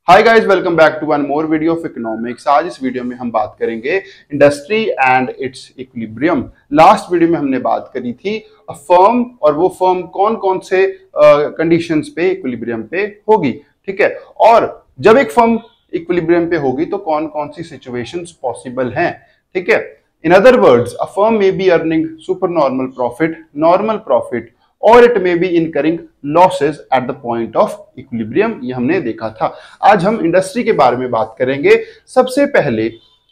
Hi guys, welcome back to one more video of economics. आज इस video में हम बात करेंगे industry and its equilibrium. Last video में हमने बात करी थी अ फर्म, और वो फर्म कौन कौन से कंडीशंस पे इक्विलिब्रियम पे होगी, ठीक है। और जब एक फर्म इक्विलिब्रियम पे होगी तो कौन कौन सी सिचुएशंस पॉसिबल हैं, ठीक है। In other words, a firm may be earning super normal profit, normal profit, और it may be incurring losses at the point of equilibrium. ये हमने देखा था। आज हम इंडस्ट्री के बारे में बात करेंगे। सबसे पहले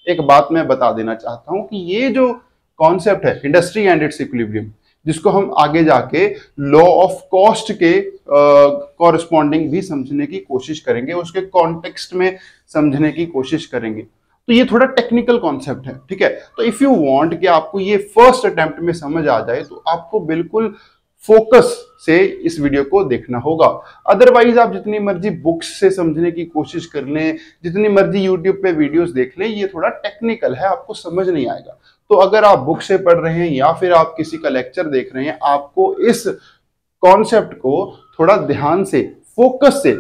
एक बात मैं बता देना चाहता हूं कि ये जो कॉन्सेप्ट है इंडस्ट्री एंड इट्स इक्विलिब्रियम, जिसको हम आगे जाके लॉ ऑफ कॉस्ट के कॉरस्पॉन्डिंग भी समझने की कोशिश करेंगे, उसके कॉन्टेक्स्ट में समझने की कोशिश करेंगे। तो ये थोड़ा टेक्निकल कॉन्सेप्ट है, ठीक है। तो इफ यू वांट कि आपको ये फर्स्ट अटेम्प्ट में समझ आ जाए तो आपको बिल्कुल फोकस से इस वीडियो को देखना होगा। अदरवाइज आप जितनी मर्जी बुक्स से समझने की कोशिश कर लें, जितनी मर्जी यूट्यूब पे वीडियोस देख लें, ये थोड़ा टेक्निकल है, आपको समझ नहीं आएगा। तो अगर आप बुक से पढ़ रहे हैं या फिर आप किसी का लेक्चर देख रहे हैं, आपको इस कॉन्सेप्ट को थोड़ा ध्यान से, फोकस से,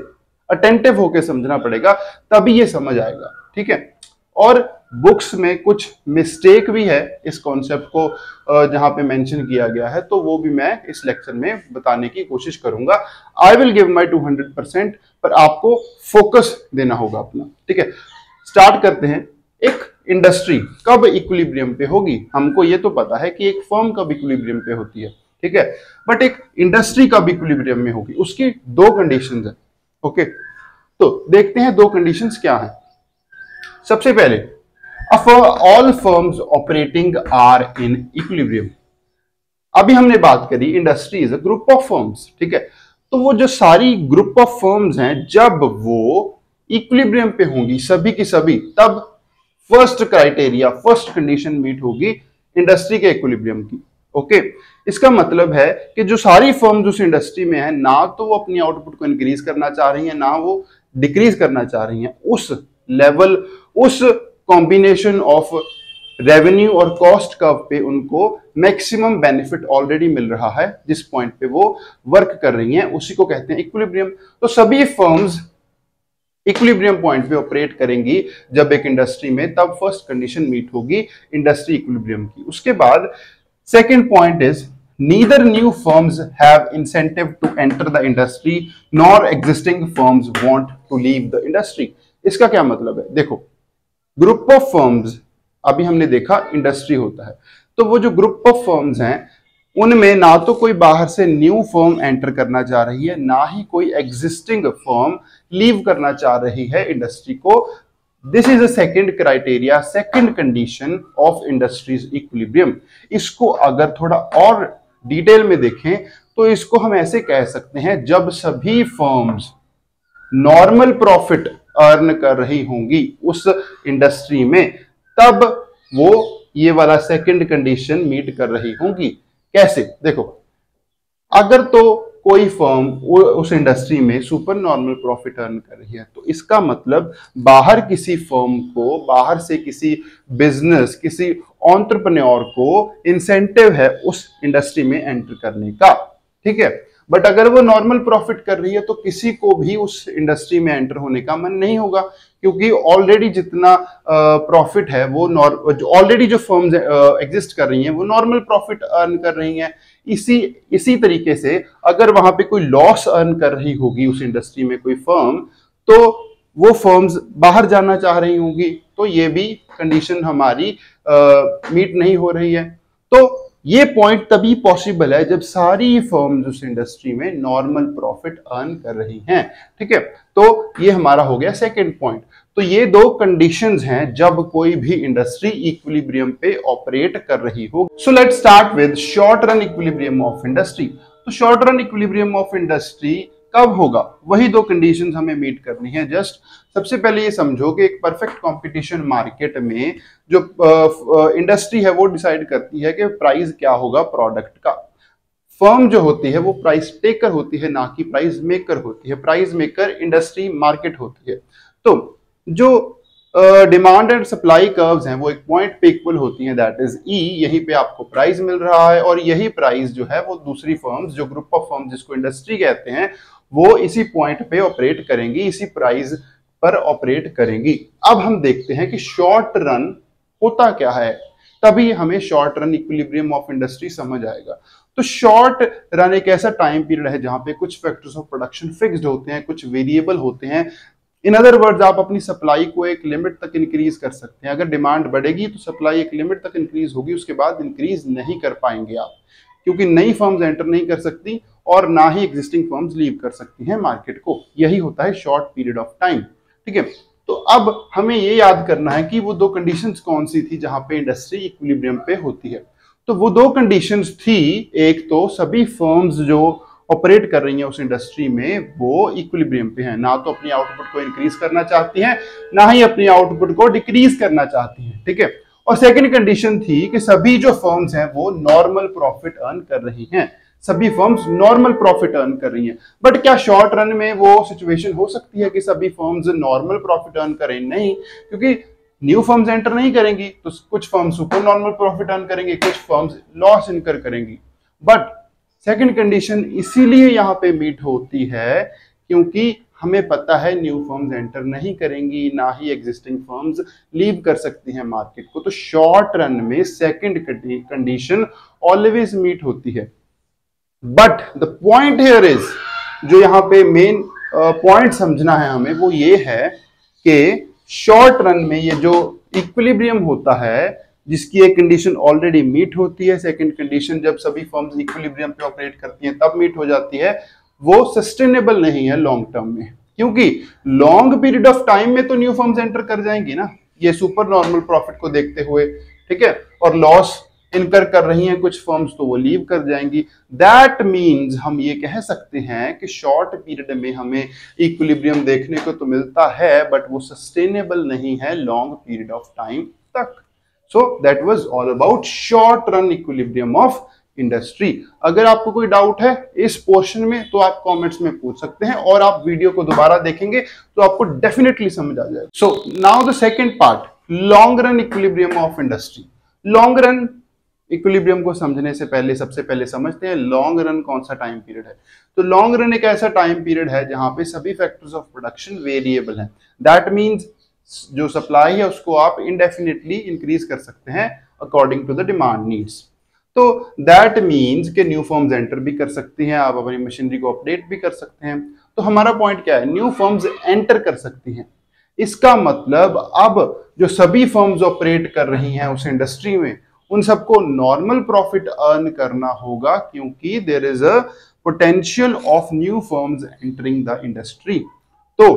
अटेंटिव होकर समझना पड़ेगा, तभी ये समझ आएगा, ठीक है। और बुक्स में कुछ मिस्टेक भी है इस कॉन्सेप्ट को जहां पे मेंशन किया गया है, तो वो भी मैं इस लेक्चर में बताने की कोशिश करूंगा। आई विल गिव माई 200%, पर आपको फोकस देना होगा अपना, ठीक है। स्टार्ट करते हैं। एक इंडस्ट्री कब इक्विलिब्रियम पे होगी? हमको ये तो पता है कि एक फर्म कब इक्विलिब्रियम पे होती है, ठीक है, बट एक इंडस्ट्री कब इक्विलिब्रियम में होगी, उसकी दो कंडीशंस है, ओके। तो देखते हैं दो कंडीशंस क्या है। सबसे पहले, all firms operating are in equilibrium. अभी हमने बात करी industry is a group of firms, ठीक है। तो वो जो सारी ग्रुप ऑफ फर्म्स हैं, जब वो इक्विलिब्रियम पे होंगी सभी की सभी, तब first criteria, first condition meet होगी इंडस्ट्री के इक्विलिब्रियम की, ओके। इसका मतलब है कि जो सारी फर्म्स उस इंडस्ट्री में है, ना तो वो अपनी आउटपुट को इंक्रीज करना चाह रही हैं, ना वो डिक्रीज करना चाह रही हैं, उस लेवल, उस कॉम्बिनेशन ऑफ रेवेन्यू और कॉस्ट कर्व पे उनको मैक्सिमम बेनिफिट ऑलरेडी मिल रहा है। जिस पॉइंट पे वो वर्क कर रही हैं उसी को कहते हैं इक्विलिब्रियम। तो सभी फर्म्स इक्विलिब्रियम पॉइंट पे ऑपरेट करेंगी जब एक इंडस्ट्री में, तब फर्स्ट कंडीशन मीट होगी इंडस्ट्री इक्विलिब्रियम की। उसके बाद second point is neither new firms have incentive to enter the industry nor existing firms want to leave the industry। इसका क्या मतलब है? देखो, ग्रुप ऑफ फर्म्स, अभी हमने देखा इंडस्ट्री होता है, तो वो जो ग्रुप ऑफ फर्म्स हैं उनमें ना तो कोई बाहर से न्यू फर्म एंटर करना चाह रही है, ना ही कोई एग्जिस्टिंग फर्म लीव करना चाह रही है इंडस्ट्री को। This is a second criteria, second condition of industries equilibrium. इसको अगर थोड़ा और डिटेल में देखें तो इसको हम ऐसे कह सकते हैं, जब सभी फर्म्स नॉर्मल प्रॉफिट अर्न कर रही होंगी उस इंडस्ट्री में, तब वो ये वाला सेकंड कंडीशन मीट कर रही होंगी। कैसे? देखो, अगर तो कोई फर्म उस इंडस्ट्री में सुपर नॉर्मल प्रॉफिट अर्न कर रही है, तो इसका मतलब बाहर किसी फर्म को, बाहर से किसी बिजनेस, किसी एंटरप्रेन्योर को इंसेंटिव है उस इंडस्ट्री में एंटर करने का, ठीक है। बट अगर वो नॉर्मल प्रॉफिट कर रही है तो किसी को भी उस इंडस्ट्री में एंटर होने का मन नहीं होगा, क्योंकि ऑलरेडी जितना प्रॉफिट है वो ऑलरेडी जो फर्म्स एग्जिस्ट कर रही हैं वो नॉर्मल प्रॉफिट अर्न कर रही हैं। इसी तरीके से अगर वहां पे कोई लॉस अर्न कर रही होगी उस इंडस्ट्री में कोई फर्म, तो वो फर्म्स बाहर जाना चाह रही होंगी, तो ये भी कंडीशन हमारी मीट नहीं हो रही है। तो ये पॉइंट तभी पॉसिबल है जब सारी फर्म्स उस इंडस्ट्री में नॉर्मल प्रॉफिट अर्न कर रही हैं, ठीक है। तो ये हमारा हो गया सेकंड पॉइंट। तो ये दो कंडीशंस हैं जब कोई भी इंडस्ट्री इक्विलिब्रियम पे ऑपरेट कर रही हो। So let's start with short run equilibrium of industry. तो short run equilibrium of industry कब होगा? वही दो कंडीशंस हमें मीट करनी है। जस्ट सबसे पहले ये समझो कि एक परफेक्ट कंपटीशन मार्केट में जो इंडस्ट्री है वो डिसाइड करती है कि प्राइस क्या होगा प्रोडक्ट का। फर्म जो होती है वो प्राइस टेकर होती है, ना कि प्राइस मेकर होती है। प्राइस मेकर इंडस्ट्री मार्केट होती है। तो जो डिमांड एंड सप्लाई कर्व्स हैं वो एक पॉइंट पे इक्वल होती हैं, दैट इज ई। यहीं पे आपको प्राइस मिल रहा है और यही प्राइस जो है वो दूसरी फर्म्स, जो ग्रुप ऑफ फर्म्स जिसको इंडस्ट्री कहते हैं, वो इसी पॉइंट पे ऑपरेट करेंगी, इसी प्राइस पर ऑपरेट करेंगी। अब हम देखते हैं कि शॉर्ट रन होता क्या है, तभी हमें short run equilibrium of industry समझ आएगा। तो शॉर्ट रन एक ऐसा टाइम पीरियड है जहां पे कुछ फैक्टर्स ऑफ प्रोडक्शन फिक्स्ड होते हैं, कुछ वेरिएबल होते हैं। इन अदर वर्ड्स, आप अपनी सप्लाई को एक लिमिट तक इंक्रीज कर सकते हैं। अगर डिमांड बढ़ेगी तो सप्लाई एक लिमिट तक इंक्रीज होगी, उसके बाद इंक्रीज नहीं कर पाएंगे आप, क्योंकि नई फर्म्स एंटर नहीं कर सकती और ना ही एग्जिस्टिंग फर्म्स लीव कर सकती हैं मार्केट को। यही होता है शॉर्ट पीरियड ऑफ टाइम। ठीक है, तो अब हमें ये याद करना है कि वो दो कंडीशंस कौन सी थी जहां पे इंडस्ट्री इक्विलिब्रियम पे होती है। तो वो दो कंडीशंस थी, एक तो सभी फर्म्स जो ऑपरेट कर रही हैं उस इंडस्ट्री में वो इक्विलिब्रियम पे हैं, ना तो अपनी आउटपुट को इंक्रीज करना चाहती हैं, ना ही अपनी आउटपुट को डिक्रीज करना चाहती हैं। ठीक है, और सेकंड कंडीशन थी कि सभी जो फर्म्स हैं वो नॉर्मल प्रॉफिट अर्न कर रही हैं, सभी फर्म्स नॉर्मल प्रॉफिट अर्न कर रही हैं। बट क्या शॉर्ट रन में वो सिचुएशन हो सकती है कि सभी फर्म्स नॉर्मल प्रॉफिट अर्न करें? नहीं, क्योंकि न्यू फर्म्स एंटर नहीं करेंगी तो कुछ firms super normal profit earn करेंगे, कुछ फर्म्स लॉस इनकर करेंगी। बट सेकंड कंडीशन इसीलिए यहां पे मीट होती है क्योंकि हमें पता है न्यू फर्म्स एंटर नहीं करेंगी, ना ही एग्जिस्टिंग फर्म्स लीव कर सकती हैं मार्केट को। तो शॉर्ट रन में सेकंड कंडीशन ऑलवेज मीट होती है। But the point here is, जो यहाँ पे मेन पॉइंट समझना है हमें, वो ये है कि शॉर्ट रन में ये जो इक्विलिब्रियम होता है जिसकी एक कंडीशन ऑलरेडी मीट होती है, सेकंड कंडीशन जब सभी फर्म्स इक्विलिब्रियम पे ऑपरेट करती हैं तब मीट हो जाती है, वो सस्टेनेबल नहीं है लॉन्ग टर्म में। क्योंकि लॉन्ग पीरियड ऑफ टाइम में तो न्यू फर्म्स एंटर कर जाएंगी ना, ये सुपर नॉर्मल प्रॉफिट को देखते हुए। ठीक है, और लॉस इनकर कर रही हैं कुछ फर्म्स तो वो लीव कर जाएंगी। दैट मीन्स हम ये कह सकते हैं कि शॉर्ट पीरियड में हमें इक्विलिब्रियम देखने को तो मिलता है बट वो सस्टेनेबल नहीं है लॉन्ग पीरियड ऑफ टाइम तक। So that was all about short run equilibrium of industry. अगर आपको कोई डाउट है इस पोर्शन में तो आप कमेंट्स में पूछ सकते हैं और आप वीडियो को दोबारा देखेंगे तो आपको डेफिनेटली समझ आ जाएगा। So now the second part, long run equilibrium of industry. Long run equilibrium को समझने से पहले सबसे पहले समझते हैं लॉन्ग रन कौन सा टाइम पीरियड है। तो लॉन्ग रन एक ऐसा टाइम पीरियड है जहां पे सभी फैक्टर्स ऑफ प्रोडक्शन वेरिएबल हैं। दैट मीन्स जो सप्लाई है उसको आप इंडेफिनिटली इंक्रीज कर सकते हैं according to the demand needs. तो दैट मीन्स कि न्यू फर्म्स एंटर भी कर सकती हैं, आप अपनी मशीनरी को अपडेट भी कर सकते हैं। तो हमारा पॉइंट क्या है, न्यू फर्म्स एंटर कर सकती हैं। इसका मतलब अब जो सभी फर्म्स ऑपरेट कर रही हैं उस इंडस्ट्री में उन सबको नॉर्मल प्रॉफिट अर्न करना होगा, क्योंकि there is a potential of new firms entering the industry. तो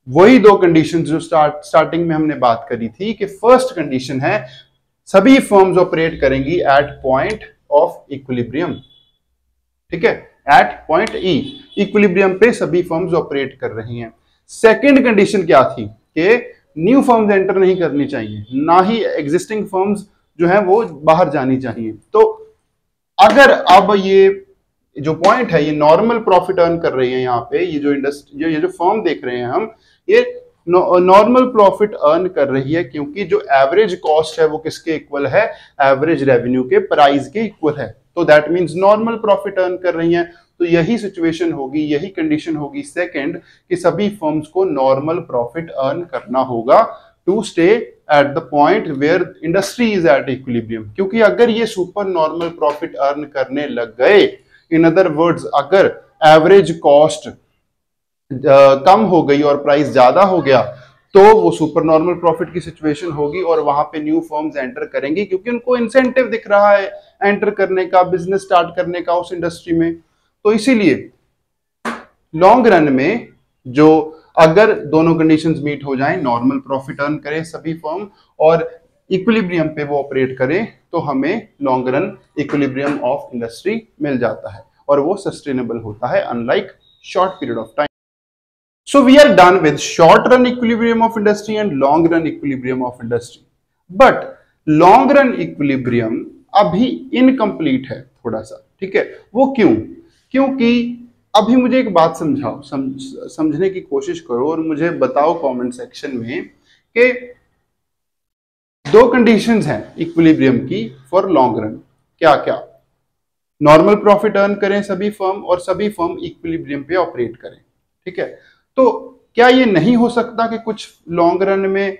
वही दो कंडीशन जो स्टार्टिंग में हमने बात करी थी कि फर्स्ट कंडीशन है सभी फर्म्स ऑपरेट करेंगी एट पॉइंट ऑफ इक्विलिब्रियम। ठीक है, एट पॉइंट ई, इक्विलिब्रियम पे सभी फर्म्स ऑपरेट कर रही हैं। सेकंड कंडीशन क्या थी कि न्यू फर्म्स एंटर नहीं करनी चाहिए, ना ही एग्जिस्टिंग फर्म्स जो है वो बाहर जानी चाहिए। तो अगर अब ये जो पॉइंट है ये नॉर्मल प्रॉफिट अर्न कर रही है, यहाँ पे ये जो इंडस्ट्री ये जो फर्म देख रहे हैं हम, ये नॉर्मल प्रॉफिट अर्न कर रही है क्योंकि जो एवरेज कॉस्ट है वो किसके इक्वल है, एवरेज रेवेन्यू के प्राइस के इक्वल है। तो that means normal profit earn कर रही हैं। तो यही सिचुएशन होगी, यही कंडीशन होगी सेकंड, कि सभी फर्म्स को नॉर्मल प्रॉफिट अर्न करना होगा to stay at the point where industry is at equilibrium. क्योंकि अगर ये सुपर नॉर्मल प्रॉफिट अर्न करने लग गए, इन अदर वर्ड्स अगर एवरेज कॉस्ट कम हो गई और प्राइस ज्यादा हो गया, तो वो सुपर नॉर्मल प्रॉफिट की सिचुएशन होगी और वहां पे न्यू फर्म्स एंटर करेंगी क्योंकि उनको इंसेंटिव दिख रहा है एंटर करने का, बिजनेस स्टार्ट करने का उस इंडस्ट्री में। तो इसीलिए लॉन्ग रन में जो अगर दोनों कंडीशंस मीट हो जाएं, नॉर्मल प्रॉफिट अर्न करें सभी फर्म और इक्विलिब्रियम पे वो ऑपरेट करें, तो हमें long run equilibrium of industry मिल जाता है और वो सस्टेनेबल होता है unlike short period of time. So we are done with short run equilibrium of industry and long run equilibrium of industry. But long run equilibrium अभी incomplete है थोड़ा सा, ठीक है। वो क्यों? क्योंकि अभी मुझे एक बात समझाओ, समझने की कोशिश करो और मुझे बताओ कमेंट सेक्शन में कि दो कंडीशंस हैं इक्विलिब्रियम की फॉर लॉन्ग रन। क्या क्या? नॉर्मल प्रॉफिट अर्न करें सभी फर्म और सभी फर्म इक्विलिब्रियम पे ऑपरेट करें, ठीक है। तो क्या ये नहीं हो सकता कि कुछ लॉन्ग रन में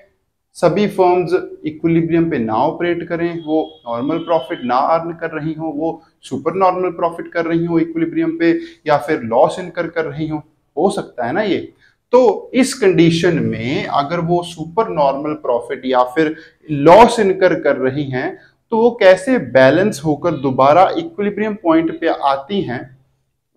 सभी फर्म्स इक्विलिब्रियम पे ना ऑपरेट करें, वो नॉर्मल प्रॉफिट ना अर्न कर रही हो, वो सुपर नॉर्मल प्रॉफिट कर रही हो इक्विलिब्रियम पे, या फिर लॉस इनकर कर रही हो सकता है ना ये। तो इस कंडीशन में अगर वो सुपर नॉर्मल प्रॉफिट या फिर लॉस इनकर कर रही हैं, तो वो कैसे बैलेंस होकर दोबारा इक्विलिब्रियम पॉइंट पे आती हैं,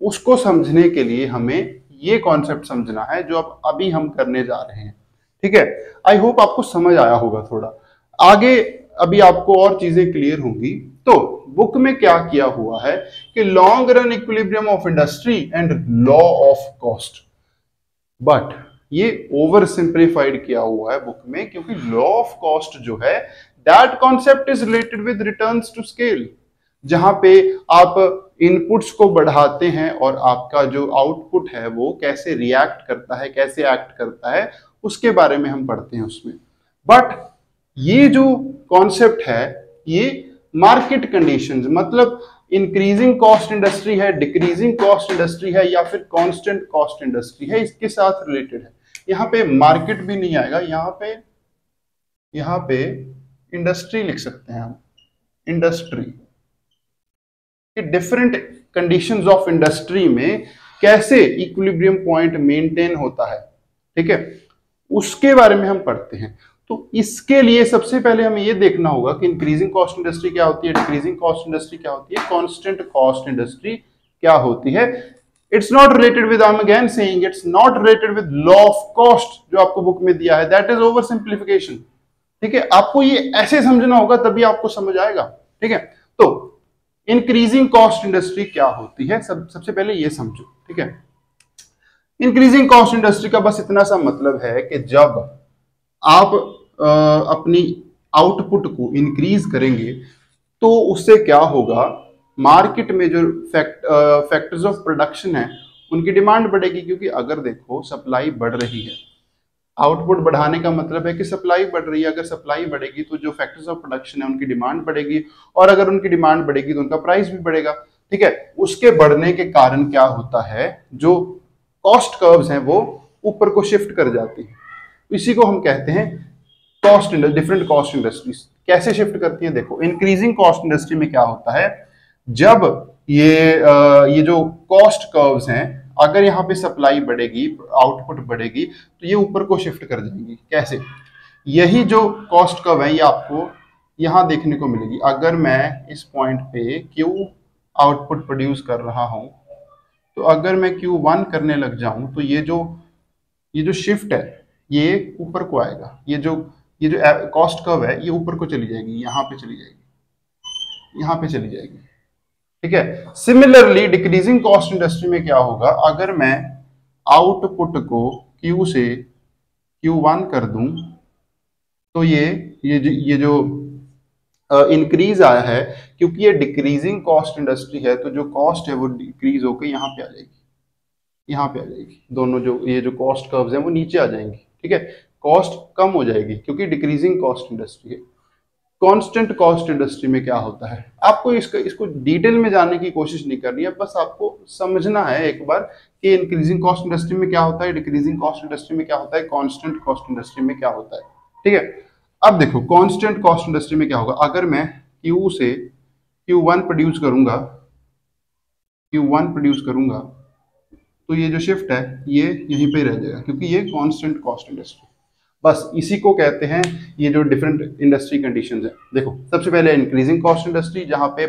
उसको समझने के लिए हमें ये कॉन्सेप्ट समझना है जो अब अभी हम करने जा रहे हैं। ठीक है, आई होप आपको समझ आया होगा। थोड़ा आगे अभी आपको और चीजें क्लियर होंगी। तो बुक में क्या किया हुआ है कि long run equilibrium of industry and law of cost, but ये ओवर सिंप्लीफाइड किया हुआ है बुक में, क्योंकि लॉ ऑफ कॉस्ट जो है that concept is related with returns to scale, जहां पे आप इनपुट्स को बढ़ाते हैं और आपका जो आउटपुट है वो कैसे रिएक्ट करता है, कैसे एक्ट करता है, उसके बारे में हम पढ़ते हैं उसमें। बट ये जो कॉन्सेप्ट है ये मार्केट कंडीशंस, मतलब इंक्रीजिंग कॉस्ट इंडस्ट्री है, डिक्रीजिंग कॉस्ट इंडस्ट्री है, या फिर कांस्टेंट कॉस्ट इंडस्ट्री है, इसके साथ रिलेटेड है। यहाँ पे मार्केट भी नहीं आएगा, यहाँ पे इंडस्ट्री लिख सकते हैं हम, इंडस्ट्री कि डिफरेंट कंडीशंस ऑफ इंडस्ट्री में कैसे इक्विलिब्रियम पॉइंट मेंटेन होता है। ठीक है, उसके बारे में हम पढ़ते हैं। तो इसके लिए सबसे पहले हमें यह देखना होगा कि इंक्रीजिंग कॉस्ट इंडस्ट्री क्या होती है, डिक्रीजिंग कॉस्ट इंडस्ट्री क्या होती है, कांस्टेंट कॉस्ट इंडस्ट्री क्या होती है। It's not related with, I am again saying, it's not related with law of cost जो आपको बुक में दिया है, दैट इज ओवर सिंप्लीफिकेशन। ठीक है, आपको ये ऐसे समझना होगा तभी आपको समझ आएगा। ठीक है, तो इंक्रीजिंग कॉस्ट इंडस्ट्री क्या होती है, सबसे पहले ये समझो। ठीक है, इंक्रीजिंग कॉस्ट इंडस्ट्री का बस इतना सा मतलब है कि जब आप अपनी आउटपुट को इंक्रीज करेंगे तो उससे क्या होगा, मार्केट में जो फैक्टर्स ऑफ प्रोडक्शन है उनकी डिमांड बढ़ेगी। क्योंकि अगर देखो सप्लाई बढ़ रही है, आउटपुट बढ़ाने का मतलब है कि सप्लाई बढ़ रही है, अगर सप्लाई बढ़ेगी तो जो फैक्टर्स ऑफ प्रोडक्शन है उनकी डिमांड बढ़ेगी, और अगर उनकी डिमांड बढ़ेगी तो उनका प्राइस भी बढ़ेगा। ठीक है, उसके बढ़ने के कारण क्या होता है, जो कॉस्ट कर्व्स हैं वो ऊपर को शिफ्ट कर जाती हैं। इसी को हम कहते हैं cost industry, different cost industries कैसे शिफ्ट करती हैं। देखो इंक्रीजिंग कॉस्ट इंडस्ट्री में क्या होता है, जब ये जो कॉस्ट कर्व्स हैं, अगर यहाँ पे सप्लाई बढ़ेगी, आउटपुट बढ़ेगी, तो ये ऊपर को शिफ्ट कर जाएंगी। कैसे, यही जो कॉस्ट कर्व है ये आपको यहाँ देखने को मिलेगी। अगर मैं इस पॉइंट पे क्यू आउटपुट प्रोड्यूस कर रहा हूं, तो अगर मैं Q1 करने लग जाऊं तो ये जो शिफ्ट है ये ऊपर को आएगा। ये जो कॉस्ट कर्व है ये ऊपर को चली जाएगी, यहाँ पे चली जाएगी, यहाँ पे चली जाएगी। ठीक है, सिमिलरली डिक्रीजिंग कॉस्ट इंडस्ट्री में क्या होगा, अगर मैं आउटपुट को Q से Q1 कर दूं तो ये जो इंक्रीज आया है, क्योंकि ये डिक्रीजिंग कॉस्ट इंडस्ट्री है तो जो कॉस्ट है वो डिक्रीज होकर यहाँ पे आ जाएगी, यहाँ पे आ जाएगी। दोनों ये जो कॉस्ट कर्व्स हैं वो नीचे आ जाएंगी। ठीक है, कॉस्ट कम हो जाएगी क्योंकि डिक्रीजिंग कॉस्ट इंडस्ट्री है। कांस्टेंट कॉस्ट इंडस्ट्री में क्या होता है, आपको इसको डिटेल में जानने की कोशिश नहीं करनी है, बस आपको समझना है एक बार कि इंक्रीजिंग कॉस्ट इंडस्ट्री में क्या होता है, डिक्रीजिंग कॉस्ट इंडस्ट्री में क्या होता है, कांस्टेंट कॉस्ट इंडस्ट्री में क्या होता है। ठीक है, अब देखो कांस्टेंट कॉस्ट इंडस्ट्री में क्या होगा, अगर मैं Q से Q1 प्रोड्यूस करूंगा तो ये जो शिफ्ट है ये यहीं पे रह जाएगा, क्योंकि ये कांस्टेंट कॉस्ट इंडस्ट्री। बस इसी को कहते हैं ये जो डिफरेंट इंडस्ट्री कंडीशंस है। देखो सबसे पहले इंक्रीजिंग कॉस्ट इंडस्ट्री, जहां पे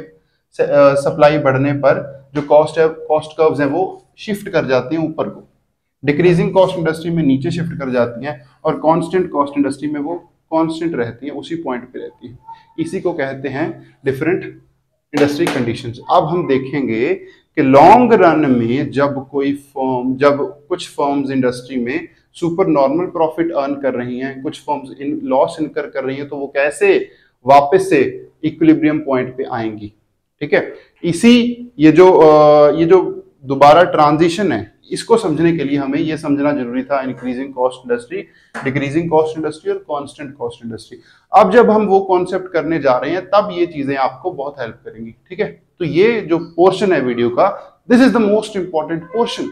सप्लाई बढ़ने पर जो कॉस्ट कर्व्स हैं वो शिफ्ट कर जाती हैं ऊपर को। डिक्रीजिंग कॉस्ट इंडस्ट्री में नीचे शिफ्ट कर जाती हैं, और कांस्टेंट कॉस्ट इंडस्ट्री में वो कांस्टेंट रहती हैं, उसी पॉइंट पे रहती हैं। इसी को कहते हैं डिफरेंट इंडस्ट्री कंडीशंस। अब हम देखेंगे कि लॉन्ग रन में जब कुछ फर्म्स इंडस्ट्री में सुपर नॉर्मल प्रॉफिट अर्न कर रही हैं, कुछ फर्म्स लॉस इनकर कर रही हैं, तो वो कैसे वापस से इक्विलिब्रियम पॉइंट पे आएंगी। ठीक है, ये जो दोबारा ट्रांजिशन है, इसको समझने के लिए हमें ये समझना जरूरी था, increasing cost industry, decreasing cost industry और कांस्टेंट कॉस्ट इंडस्ट्री। अब जब हम वो कॉन्सेप्ट करने जा रहे हैं तब ये चीजें आपको बहुत हेल्प करेंगी। ठीक है, तो ये जो पोर्शन है वीडियो का, this is the most important portion.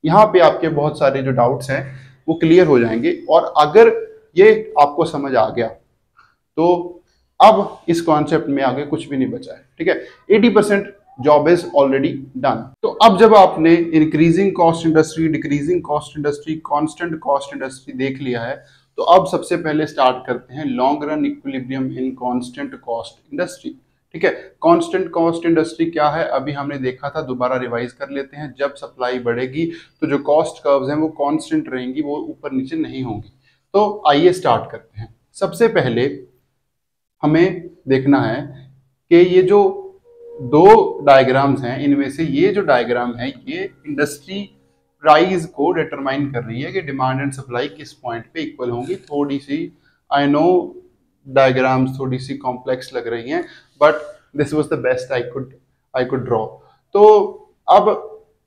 यहाँ पे आपके बहुत सारे जो डाउट्स हैं वो क्लियर हो जाएंगे। और अगर ये आपको समझ आ गया तो अब इस कॉन्सेप्ट में आगे कुछ भी नहीं बचा है, ठीक है। 80% जॉब इज ऑलरेडी डन। तो अब जब आपने increasing cost industry, decreasing cost industry, constant cost industry देख लिया है, तो अब सबसे पहले स्टार्ट करते हैं लॉन्ग रन इक्विलिब्रियम इन कांस्टेंट कॉस्ट इंडस्ट्री, ठीक है। कांस्टेंट कॉस्ट इंडस्ट्री क्या है अभी हमने देखा था, दोबारा रिवाइज कर लेते हैं। जब सप्लाई बढ़ेगी तो जो कॉस्ट कर्व्स हैं वो कांस्टेंट रहेंगी, वो ऊपर नीचे नहीं होंगी। तो आइए स्टार्ट करते हैं। सबसे पहले हमें देखना है कि ये जो दो डायग्राम्स हैं, इनमें से ये जो डायग्राम है ये इंडस्ट्री प्राइस को डिटरमाइन कर रही है कि डिमांड एंड सप्लाई किस पॉइंट पे इक्वल होंगी। थोड़ी सी आई नो डायग्राम्स थोड़ी सी कॉम्प्लेक्स लग रही हैं, but this was the best I could draw. तो अब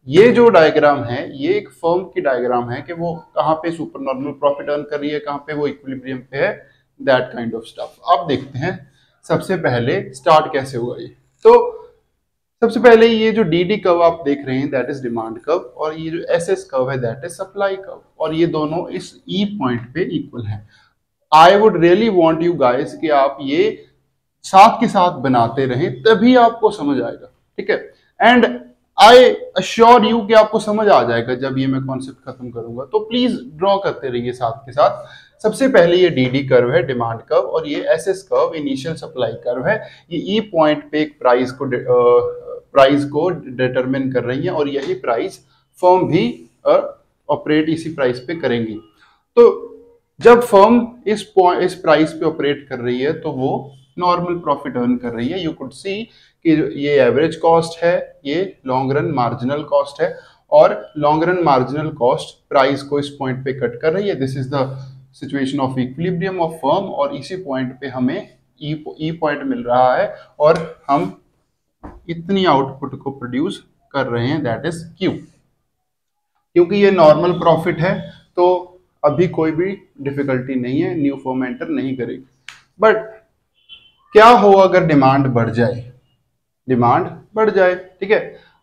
ये जो डायग्राम है ये एक फर्म की डायग्राम है कि वो कहाँ पे सुपर नॉर्मल प्रॉफिट अर्न कर रही है, कहाँ पे वो इक्विलिब्रियम पे है, दैट काइंड ऑफ स्टफ। अब देखते हैं सबसे पहले स्टार्ट कैसे हुआ ये। तो सबसे पहले ये जो डी कर्व आप देख रहे हैं दैट इज डिमांड कर्व, और ये जो एस कर्व है दैट इज सप्लाई कर्व, और ये दोनों इस ई पॉइंट पे इक्वल है। I would really want you guys कि आप ये साथ के साथ बनाते रहें, तभी आपको समझ आएगा, ठीक है। एंड आई अश्योर यू कि आपको समझ आ जाएगा जब ये मैं कॉन्सेप्ट खत्म करूंगा। तो प्लीज ड्रॉ करते रहिए साथ के साथ। सबसे पहले ये डी कर्व है, डिमांड कर्व, और ये S curve initial supply curve है। ये ई पॉइंट पे एक प्राइस को डिटरमिन कर रही है, और यही प्राइस फर्म भी ऑपरेट इसी प्राइस पे करेंगी। तो जब फर्म इस प्राइस पे ऑपरेट कर रही है तो वो नॉर्मल प्रॉफिट अर्न कर रही है। यू कुड सी कि ये एवरेज कॉस्ट है, ये लॉन्ग रन मार्जिनल कॉस्ट है, और long run marginal cost price को इस पॉइंट पे कट कर रही है। This is the situation of equilibrium of firm, और इसी पॉइंट पे हमें ई पॉइंट मिल रहा है और हम इतनी आउटपुट को प्रोड्यूस कर रहे हैं, दैट इज क्यू। क्योंकि ये नॉर्मल प्रॉफिट है तो अभी कोई भी डिफिकल्टी नहीं है, न्यू फर्म एंटर नहीं करेगी। बट क्या हो अगर डिमांड बढ़ जाए, डिमांड बढ़ जाए, ठीक है।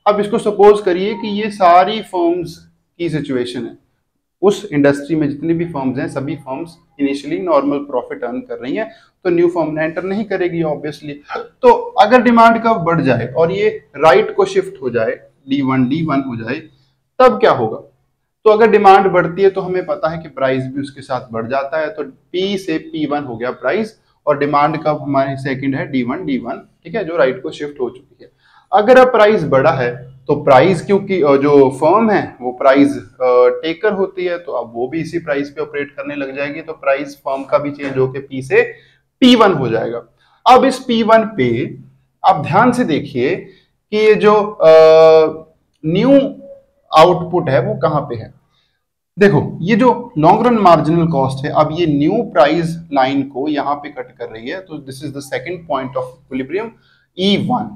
अब इसको सपोज करिए कि ये सारी फर्म्स की सिचुएशन है, उस इंडस्ट्री में जितनी भी फर्म्स हैं सभी firms initially normal profit earn कर रही हैं, तो न्यू फर्म एंटर नहीं करेगी ऑब्वियसली। तो अगर डिमांड कब बढ़ जाए और ये राइट को शिफ्ट हो जाए, D1 हो जाए, तब क्या होगा। तो अगर डिमांड बढ़ती है तो हमें पता है कि प्राइस भी उसके साथ बढ़ जाता है, तो P से P1 हो गया प्राइस, और डिमांड कब हमारी सेकंड है D1, ठीक है, जो राइट को शिफ्ट हो चुकी है। अगर अब प्राइस बढ़ा है तो प्राइस, क्योंकि जो फर्म है वो प्राइस टेकर होती है, तो अब वो भी इसी प्राइस पे ऑपरेट करने लग जाएगी, तो प्राइस फर्म का भी चेंज होकर P से P1 हो जाएगा। अब इस P1 पे आप ध्यान से देखिए कि ये जो न्यू आउटपुट है वो कहां पे है। देखो ये जो लॉन्ग रन मार्जिनल कॉस्ट है, अब ये न्यू प्राइस लाइन को यहां पे कट कर रही है, तो this is the second point of equilibrium E1।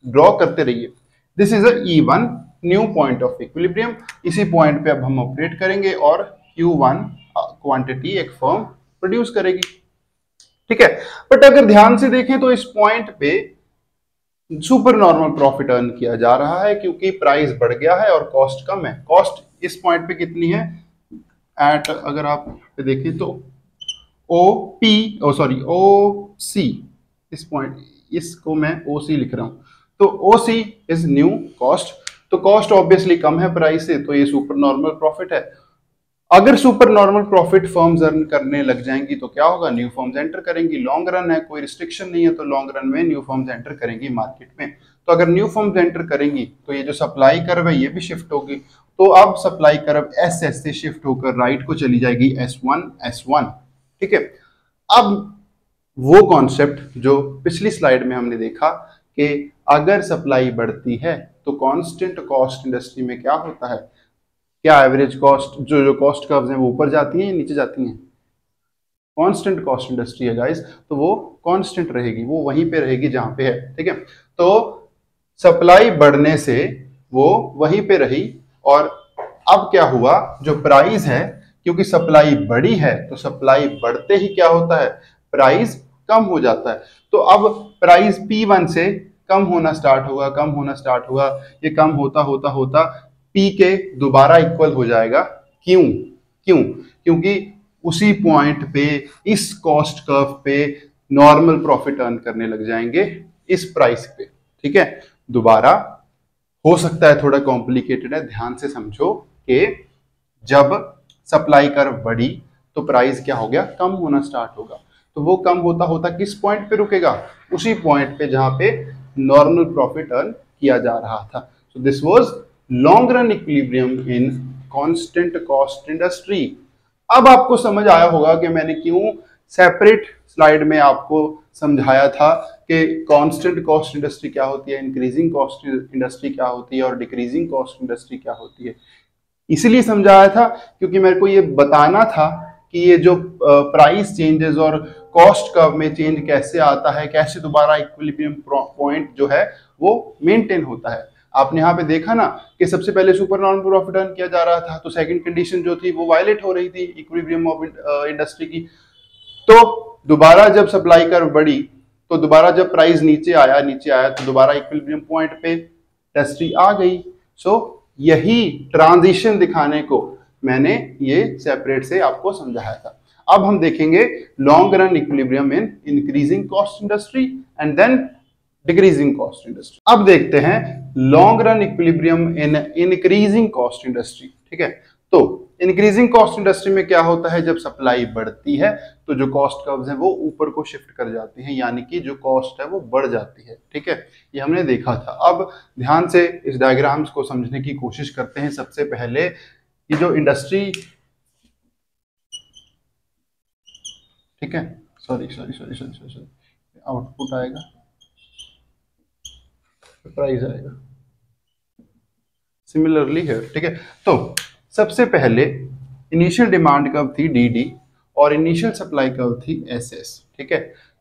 Draw करते रहिए, this is a E1 new point of equilibrium. इसी पॉइंट पे अब हम ऑपरेट करेंगे और Q1 क्वांटिटी एक फर्म प्रोड्यूस करेगी, ठीक है। बट अगर ध्यान से देखें तो इस पॉइंट पे सुपर नॉर्मल प्रॉफिट अर्न किया जा रहा है, क्योंकि प्राइस बढ़ गया है और कॉस्ट कम है। कॉस्ट इस पॉइंट पे कितनी है, एट अगर आप पे देखें तो OC, इस पॉइंट, इसको मैं OC लिख रहा हूं, तो OC इज न्यू कॉस्ट। तो कॉस्ट ऑब्वियसली कम है प्राइस से, तो ये सुपर नॉर्मल प्रॉफिट है। अगर super normal profit firms earn करने लग जाएंगी तो क्या होगा, न्यू फर्म्स एंटर करेंगी। लॉन्ग रन है, कोई रिस्ट्रिक्शन नहीं है, तो लॉन्ग रन में न्यू फर्म्स एंटर करेंगी मार्केट में। तो अगर न्यू फर्म्स एंटर करेंगी तो ये जो सप्लाई कर्व है ये भी शिफ्ट होगी। तो अब सप्लाई कर्व SS से शिफ्ट होकर राइट को चली जाएगी S1, ठीक है। अब वो कॉन्सेप्ट जो पिछली स्लाइड में हमने देखा कि अगर सप्लाई बढ़ती है तो कांस्टेंट कॉस्ट इंडस्ट्री में क्या होता है, क्या एवरेज कॉस्ट, जो कॉस्ट कर्व्स हैं वो ऊपर जाती हैं या नीचे जाती हैं। कांस्टेंट कॉस्ट इंडस्ट्री है गाइस, तो वो कांस्टेंट रहेगी, वो वहीं पे रहेगी जहां पे है, ठीक है। तो सप्लाई बढ़ने से वो वहीं पे रही, और अब क्या हुआ, जो प्राइस है, क्योंकि सप्लाई बढ़ी है तो सप्लाई बढ़ते ही क्या होता है, प्राइस कम हो जाता है। तो अब प्राइस P1 से कम होना स्टार्ट हुआ, ये कम होता होता P के दोबारा इक्वल हो जाएगा Q क्यों? क्योंकि उसी पॉइंट पे इस कॉस्ट कर्व पे नॉर्मल प्रॉफिट अर्न करने लग जाएंगे इस प्राइस पे। ठीक है, दोबारा हो सकता है थोड़ा कॉम्प्लिकेटेड है, ध्यान से समझो कि जब सप्लाई कर्व बढ़ी तो प्राइस क्या हो गया, कम होना स्टार्ट होगा। तो वो कम होता होता किस पॉइंट पे रुकेगा, उसी पॉइंट पे जहां पे नॉर्मल प्रॉफिट अर्न किया जा रहा था। So this was long run equilibrium in constant cost industry. अब आपको समझ आया होगा कि मैंने क्यों सेपरेट स्लाइड में आपको समझाया था कि कांस्टेंट कॉस्ट इंडस्ट्री क्या होती है, इंक्रीजिंग कॉस्ट इंडस्ट्री क्या होती है और डिक्रीजिंग कॉस्ट इंडस्ट्री क्या होती है। इसलिए समझाया था क्योंकि मेरे को ये बताना था कि ये जो प्राइस चेंजेस और कॉस्ट कर्व में चेंज कैसे आता है, कैसे दोबारा इक्विलिब्रियम पॉइंट जो है वो मेंटेन होता है। आपने यहाँ पे देखा ना कि सबसे पहले सुपर नॉर्मल प्रॉफिट अर्न किया जा रहा था, तो सेकंड कंडीशन जो थी वो वायलेट हो रही थी इक्विलिब्रियम ऑफ इंडस्ट्री की। तो दोबारा जब सप्लाई कर्व बढ़ी तो दोबारा जब प्राइस नीचे आया तो दोबारा इक्विलिब्रियम पॉइंट पे इंडस्ट्री आ गई। सो यही ट्रांजिशन दिखाने को मैंने ये सेपरेट से आपको समझाया था। अब हम देखेंगे long run equilibrium in increasing cost industry and then decreasing cost industry. अब देखते हैं long run equilibrium in increasing cost industry. ठीक है, तो इंक्रीजिंग कॉस्ट इंडस्ट्री में क्या होता है, जब सप्लाई बढ़ती है तो जो कॉस्ट कर्व्स हैं वो ऊपर को शिफ्ट कर जाती हैं, यानी कि जो कॉस्ट है वो बढ़ जाती है। ठीक है, ये हमने देखा था। अब ध्यान से इस डायग्राम्स को समझने की कोशिश करते हैं। सबसे पहले ये जो इंडस्ट्री, ठीक है, सॉरी आउटपुट आएगा, प्राइस आएगा सिमिलरली है। ठीक है, तो सबसे पहले इनिशियल डिमांड कर्व थी डी और इनिशियल सप्लाई कर्व थी एस। ठीक है,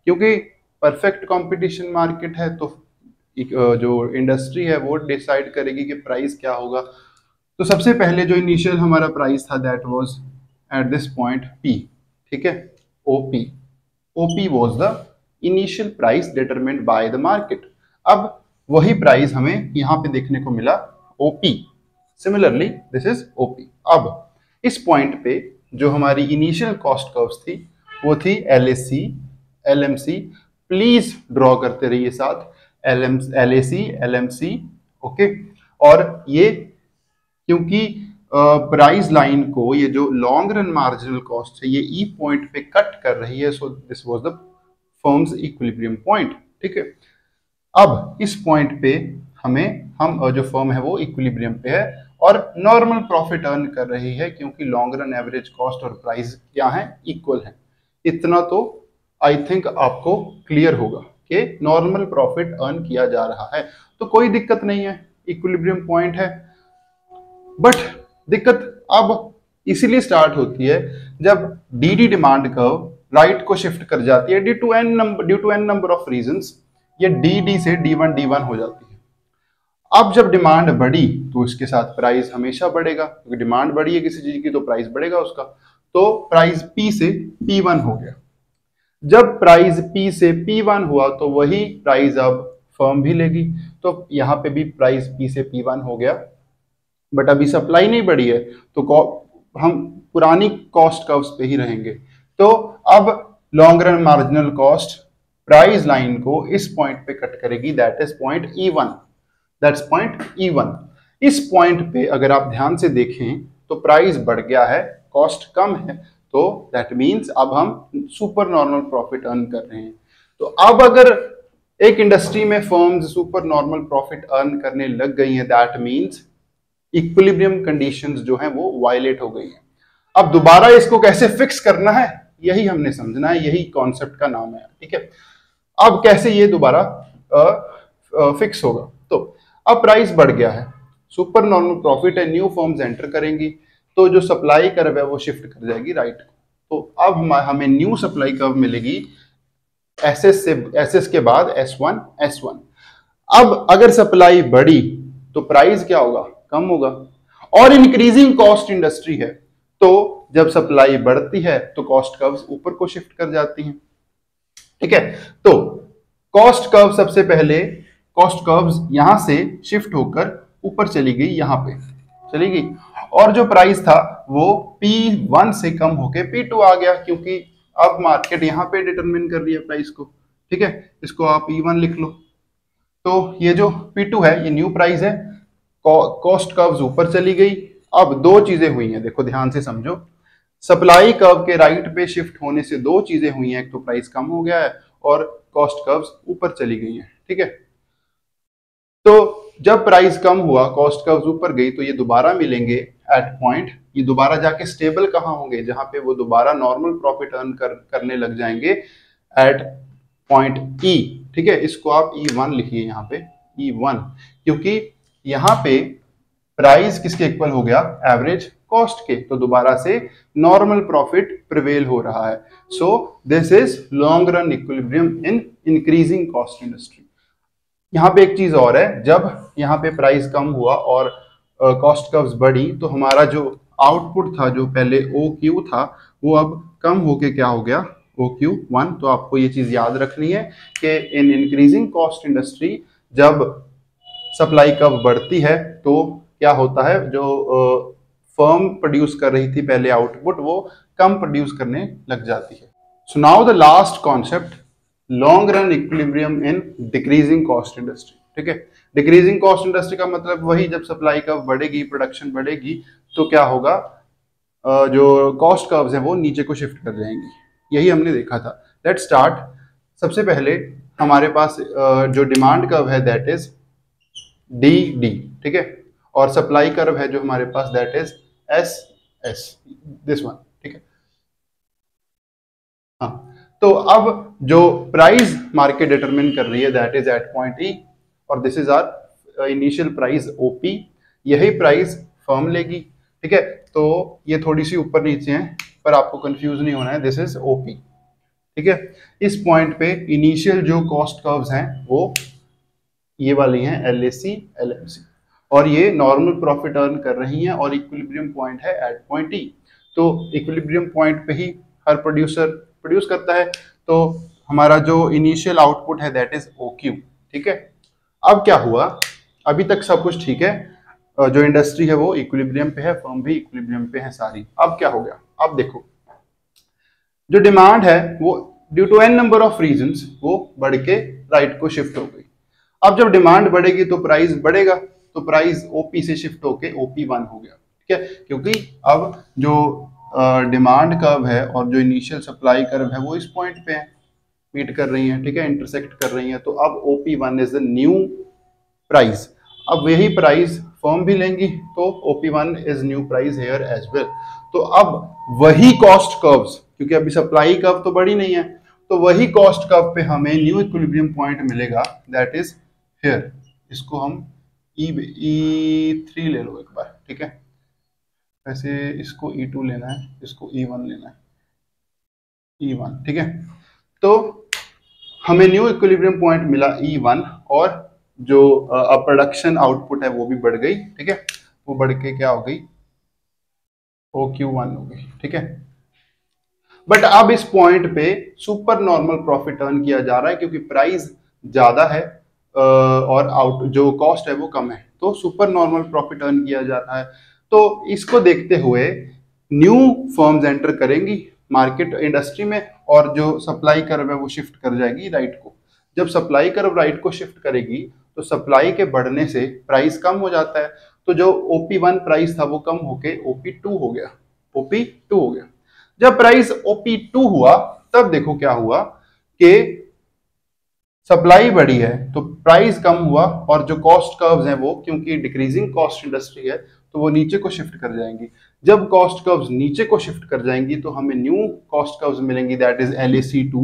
क्योंकि परफेक्ट कंपटीशन मार्केट है तो जो इंडस्ट्री है वो डिसाइड करेगी कि प्राइस क्या होगा। तो सबसे पहले जो इनिशियल हमारा प्राइस था that was at this point P. ठीक है, OP was the initial price determined by the market. अब वही प्राइस हमें यहाँ पे देखने को मिला OP. Similarly this is OP. अब इस पॉइंट पे जो हमारी इनिशियल कॉस्ट कर्व्स थी वो थी एलएसी, एलएमसी। प्लीज ड्रॉ करते रहिए साथ, एलएसी, एलएमसी। ओके, और ये क्योंकि प्राइस लाइन को ये जो लॉन्ग रन मार्जिनल कॉस्ट है ये ई पॉइंट पे कट कर रही है, so this was the firms equilibrium point. ठीक है, अब इस पॉइंट पे हम जो फर्म है वो इक्विलिब्रियम पे है और नॉर्मल प्रॉफिट अर्न कर रही है क्योंकि लॉन्ग रन एवरेज कॉस्ट और प्राइस क्या है, इक्वल है। इतना तो आई थिंक आपको क्लियर होगा कि नॉर्मल प्रॉफिट अर्न किया जा रहा है, तो कोई दिक्कत नहीं है, इक्विलिब्रियम पॉइंट है। बट दिक्कत अब इसीलिए स्टार्ट होती है जब डी डिमांड कर्व राइट को शिफ्ट कर जाती है due to an number of reasons. ये डी से D1 हो जाती है। अब जब डिमांड बढ़ी तो इसके साथ प्राइस हमेशा बढ़ेगा, क्योंकि डिमांड बढ़ी है किसी चीज की तो प्राइस बढ़ेगा उसका। तो प्राइस P से P1 हो गया। जब प्राइस P से P1 हुआ तो वही प्राइस अब फर्म भी लेगी, तो यहाँ पे भी प्राइस P से P1 हो गया। बट अभी सप्लाई नहीं बढ़ी है तो हम पुरानी कॉस्ट कर्व्स पे ही रहेंगे। तो अब long run marginal cost price line को इस पॉइंट पे कट करेगी, that is point E1। That's point E1। इस पॉइंट पे अगर आप ध्यान से देखें तो प्राइस बढ़ गया है, कॉस्ट कम है, तो दैट मींस अब हम सुपर नॉर्मल प्रॉफिट अर्न कर रहे हैं। तो अब अगर एक इंडस्ट्री में firms super normal profit earn करने लग गई हैं, दैट मींस इक्विलिब्रियम कंडीशंस जो हैं वो वायलेट हो गई हैं। अब दोबारा इसको कैसे फिक्स करना है यही हमने समझना है, यही कॉन्सेप्ट का नाम है। ठीक है, अब कैसे ये दोबारा फिक्स होगा। तो अब प्राइस बढ़ गया है, सुपर नॉर्मल प्रॉफिट है, न्यू फर्म्स एंटर करेंगी तो जो सप्लाई कर्व है वो शिफ्ट कर जाएगी राइट। तो अब हमें न्यू सप्लाई कर्व मिलेगी एसएस के बाद S1। अब अगर सप्लाई बढ़ी तो प्राइस क्या होगा, कम होगा। और इंक्रीजिंग कॉस्ट इंडस्ट्री है तो जब सप्लाई बढ़ती है तो कॉस्ट कर्व्स ऊपर को शिफ्ट कर जाती हैं। ठीक है, तो कॉस्ट कर्व सबसे पहले कॉस्ट कर्व्स यहां से शिफ्ट होकर ऊपर चली गई, यहां पे चली गई। और जो प्राइस था वो P1 से कम होके P2 आ गया, क्योंकि अब मार्केट यहाँ पे डिटरमिन कर रही है प्राइस को। ठीक है, इसको आप E1 लिख लो। तो ये जो P2 है ये न्यू प्राइस है, कॉस्ट कर्व्स ऊपर चली गई। अब दो चीजें हुई हैं, देखो ध्यान से समझो। सप्लाई कर्व के राइट पे शिफ्ट होने से दो चीजें हुई हैं, एक तो प्राइस कम हो गया है और कॉस्ट कर्व्स ऊपर चली गई हैं। ठीक है, तो जब प्राइस कम हुआ, कॉस्ट कर्व्स ऊपर गई, तो ये दोबारा मिलेंगे एट पॉइंट, ये दोबारा जाके स्टेबल कहाँ होंगे, जहां पे वो दोबारा नॉर्मल प्रॉफिट अर्न करने लग जाएंगे, एट पॉइंट ई। ठीक है, इसको आप E1 लिखिए यहाँ पे, E1, क्योंकि यहाँ पे प्राइस किसके इक्वल हो गया, एवरेज कॉस्ट के, तो दोबारा से नॉर्मल प्रॉफिट प्रिवेल हो रहा है। So this is long run equilibrium in increasing cost industry. यहाँ पे एक चीज और है, जब यहाँ पे प्राइस कम हुआ और कॉस्ट कर्व्स बढ़ी, तो हमारा जो आउटपुट था, जो पहले OQ था, वो अब कम होके क्या हो गया, OQ1। तो आपको ये चीज याद रखनी है कि इन इंक्रीजिंग कॉस्ट इंडस्ट्री जब सप्लाई कर्व बढ़ती है तो क्या होता है, जो फर्म प्रोड्यूस कर रही थी पहले आउटपुट, वो कम प्रोड्यूस करने लग जाती है। So now the last concept, long run equilibrium in decreasing cost industry. ठीक है, डिक्रीजिंग कॉस्ट इंडस्ट्री का मतलब वही, जब सप्लाई कर्व बढ़ेगी, प्रोडक्शन बढ़ेगी, तो क्या होगा, जो कॉस्ट कर्व्स हैं वो नीचे को शिफ्ट कर जाएंगी। यही हमने देखा था। Let's start. सबसे पहले हमारे पास जो डिमांड कर्व है दैट इज DD। ठीक है, और सप्लाई कर्व है जो हमारे पास that is SS, this one. ठीक है, हाँ, तो अब जो प्राइस मार्केट डिटरमिन कर रही है that is at point E, और this is our initial price OP। यही प्राइस फर्म लेगी। ठीक है, तो ये थोड़ी सी ऊपर नीचे है, पर आपको कंफ्यूज नहीं होना है, दिस इज OP। ठीक है, इस पॉइंट पे इनिशियल जो कॉस्ट कर्व्स हैं वो ये वाली हैं, LAC LMC, और ये नॉर्मल प्रॉफिट अर्न कर रही हैं, और इक्विलिब्रियम पॉइंट है एट पॉइंट E। तो इक्विलिब्रियम पॉइंट पे ही हर प्रोड्यूसर प्रोड्यूस करता है, तो हमारा जो इनिशियल आउटपुट है दैट इज OQ। ठीक है, अब क्या हुआ, अभी तक सब कुछ ठीक है, जो इंडस्ट्री है वो इक्विलिब्रियम पे है, फर्म भी इक्विलिब्रियम पे है सारी। अब क्या हो गया, अब देखो, जो डिमांड है वो due to n number of reasons वो बढ़ के राइट को शिफ्ट हो गई। अब जब डिमांड बढ़ेगी तो प्राइस बढ़ेगा, तो प्राइस OP से शिफ्ट होके OP1 हो गया। ठीक है, क्योंकि अब जो डिमांड कर्व है और जो इनिशियल सप्लाई कर्व है वो इस पॉइंट पे है, मीट कर रही हैं। ठीक है, इंटरसेक्ट कर रही हैं, तो अब OP1 is the new price. अब यही प्राइस फर्म भी लेंगी, तो OP1 is new price here as well. तो अब वही कॉस्ट कर्व्स, क्योंकि अभी सप्लाई कर्व तो बड़ी नहीं है, तो वही कॉस्ट कर्व पे हमें न्यू इक्विलिब्रियम पॉइंट मिलेगा दैट इज हियर। इसको हम E3 ले लो एक बार। ठीक है, वैसे इसको E2 लेना है, इसको E1 लेना है, E1। ठीक है, तो हमें न्यू इक्विलिब्रियम पॉइंट मिला E1, और जो प्रोडक्शन आउटपुट है वो भी बढ़ गई। ठीक है, वो बढ़ के क्या हो गई, OQ1 हो गई। ठीक है, बट अब इस पॉइंट पे सुपर नॉर्मल प्रॉफिट अर्न किया जा रहा है, क्योंकि प्राइस ज्यादा है और आउट जो कॉस्ट है वो कम है, तो सुपर नॉर्मल प्रॉफिट अर्न किया जा रहा है। तो इसको देखते हुए न्यू फर्म्स एंटर करेंगी मार्केट इंडस्ट्री में, और जो सप्लाई कर्व है वो शिफ्ट कर जाएगी राइट को। जब सप्लाई कर्व राइट को शिफ्ट करेगी तो सप्लाई के बढ़ने से प्राइस कम हो जाता है, तो जो OP1 प्राइस था वो कम होके OP2 हो गया, OP2 हो गया। जब प्राइस OP2 हुआ तब देखो क्या हुआ कि सप्लाई बढ़ी है तो प्राइस कम हुआ, और जो कॉस्ट कर्व्स हैं वो, क्योंकि डिक्रीजिंग कॉस्ट इंडस्ट्री है, तो वो नीचे को शिफ्ट कर जाएंगी। जब कॉस्ट कर्व्स नीचे को शिफ्ट कर जाएंगी तो हमें न्यू कॉस्ट कर्व्स मिलेंगी दैट इज LAC2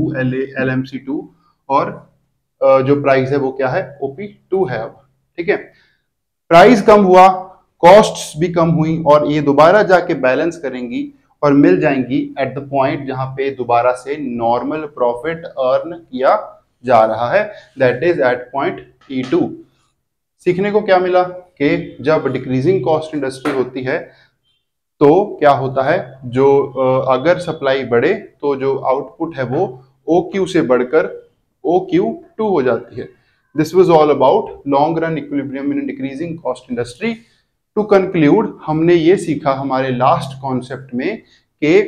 LMC2, और जो प्राइस है वो क्या है, OP2 है अब। ठीक है, प्राइस कम हुआ, कॉस्ट्स भी कम हुई, और ये दोबारा जाके बैलेंस करेंगी और मिल जाएंगी एट द पॉइंट जहां पे दोबारा से नॉर्मल प्रॉफिट अर्न किया जा रहा है, that is at point E2। सीखने को क्या मिला कि जब डिक्रीजिंग कॉस्ट इंडस्ट्री होती है तो क्या होता है, जो अगर सप्लाई बढ़े तो जो आउटपुट है वो OQ से बढ़कर OQ2 हो जाती है। This was all about long run equilibrium in decreasing cost industry. To conclude हमने ये सीखा हमारे लास्ट कॉन्सेप्ट में कि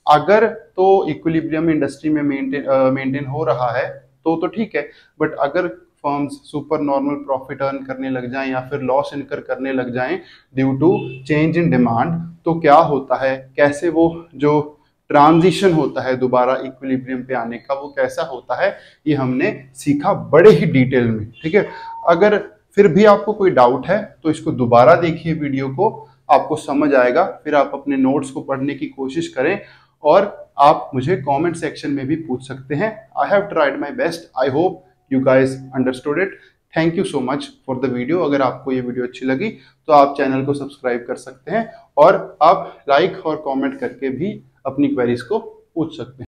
अगर तो इक्विलिब्रियम इंडस्ट्री में मेंटेन हो रहा है तो ठीक है, बट अगर firms super normal profit earn करने लग जाएं या फिर लॉस इनकर करने लग जाएं due to change in demand, तो क्या होता है, कैसे वो जो ट्रांजिशन होता है दोबारा इक्विलिब्रियम पे आने का वो कैसा होता है, ये हमने सीखा बड़े ही डिटेल में। ठीक है, अगर फिर भी आपको कोई डाउट है तो इसको दोबारा देखिए वीडियो को, आपको समझ आएगा। फिर आप अपने नोट्स को पढ़ने की कोशिश करें और आप मुझे कमेंट सेक्शन में भी पूछ सकते हैं। I have tried my best, I hope you guys understood it. Thank you so much for the video. अगर आपको ये वीडियो अच्छी लगी तो आप चैनल को सब्सक्राइब कर सकते हैं और आप लाइक और कमेंट करके भी अपनी क्वेरीज को पूछ सकते हैं।